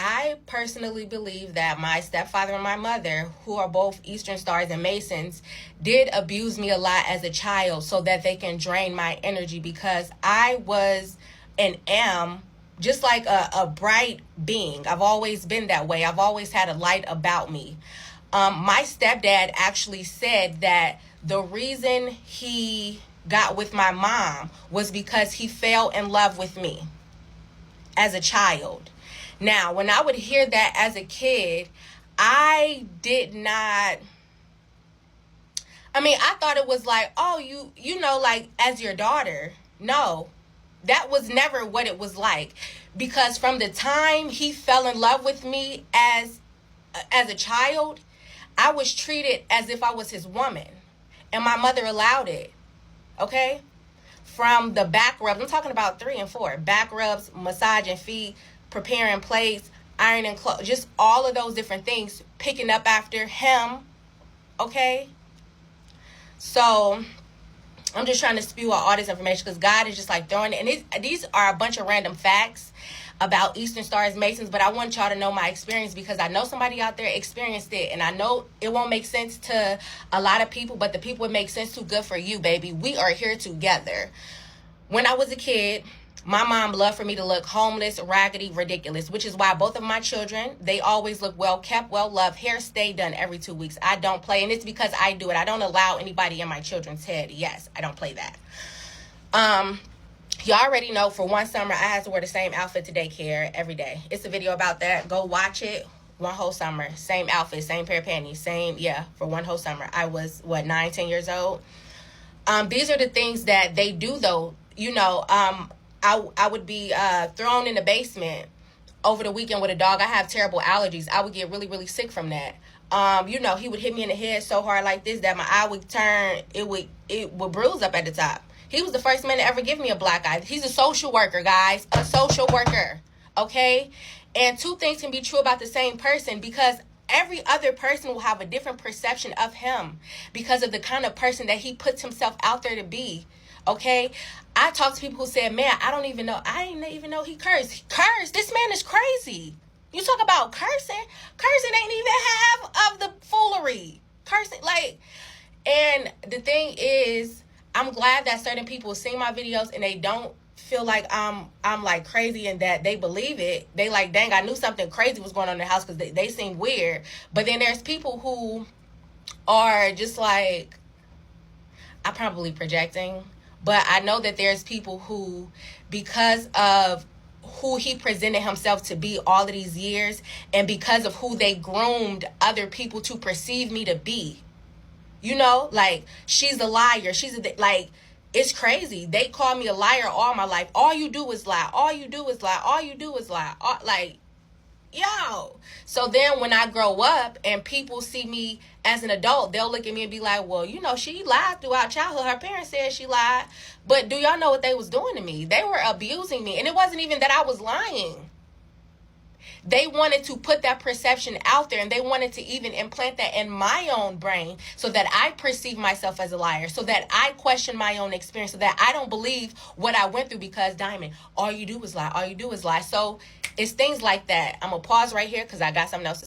I personally believe that my stepfather and my mother, who are both Eastern Stars and Masons, did abuse me a lot as a child so that they can drain my energy, because I was and am just like a bright being. I've always been that way. I've always had a light about me. My stepdad actually said that the reason he got with my mom was because he fell in love with me as a child. Now, when I would hear that as a kid, I thought it was like, oh, you know, like as your daughter. No, that was never what it was like, because from the time he fell in love with me as a child, I was treated as if I was his woman, and my mother allowed it. Okay? From the back rubs, I'm talking about 3 and 4, back rubs, massaging feet, preparing plates, ironing clothes, just all of those different things, picking up after him. Okay? So I'm just trying to spew out all this information because God is just like throwing it. And these are a bunch of random facts about Eastern Stars Masons, but I want y'all to know my experience, because I know somebody out there experienced it, and I know it won't make sense to a lot of people, but the people it makes sense to, good for you, baby. We are here together. When I was a kid, my mom loved for me to look homeless, raggedy, ridiculous, which is why both of my children, they always look well kept, well loved, hair stay done every 2 weeks. I don't play, and it's because I do it. I don't allow anybody in my children's head. Yes, I don't play that. Y'all already know, for one summer, I had to wear the same outfit to daycare every day. It's a video about that. Go watch it. One whole summer. Same outfit, same pair of panties. For one whole summer. I was, 9, 10 years old. These are the things that they do, though. You know, I would be thrown in the basement over the weekend with a dog. I have terrible allergies. I would get really, really sick from that. You know, he would hit me in the head so hard like this that my eye would turn. It would bruise up at the top. He was the first man to ever give me a black eye. He's a social worker, guys. A social worker. Okay? And two things can be true about the same person, because every other person will have a different perception of him because of the kind of person that he puts himself out there to be. Okay? I talked to people who said, man, I didn't even know he cursed. He cursed? This man is crazy. You talk about cursing? Cursing ain't even half of the foolery. Cursing, and the thing is, I'm glad that certain people see my videos and they don't feel like I'm like crazy and that they believe it. They like, dang, I knew something crazy was going on in the house because they seem weird. But then there's people who are just like, I'm probably projecting, but I know that there's people who, because of who he presented himself to be all of these years, and because of who they groomed other people to perceive me to be, you know, like, she's a liar. It's crazy. They call me a liar all my life. All you do is lie. All you do is lie. All you do is lie. Yo. So then when I grow up and people see me as an adult, they'll look at me and be like, well, you know, she lied throughout childhood. Her parents said she lied. But do y'all know what they was doing to me? They were abusing me. And it wasn't even that I was lying. They wanted to put that perception out there, and they wanted to even implant that in my own brain so that I perceive myself as a liar, so that I question my own experience, so that I don't believe what I went through, because, Diamond, all you do is lie. All you do is lie. So it's things like that. I'm going to pause right here because I got something else to say.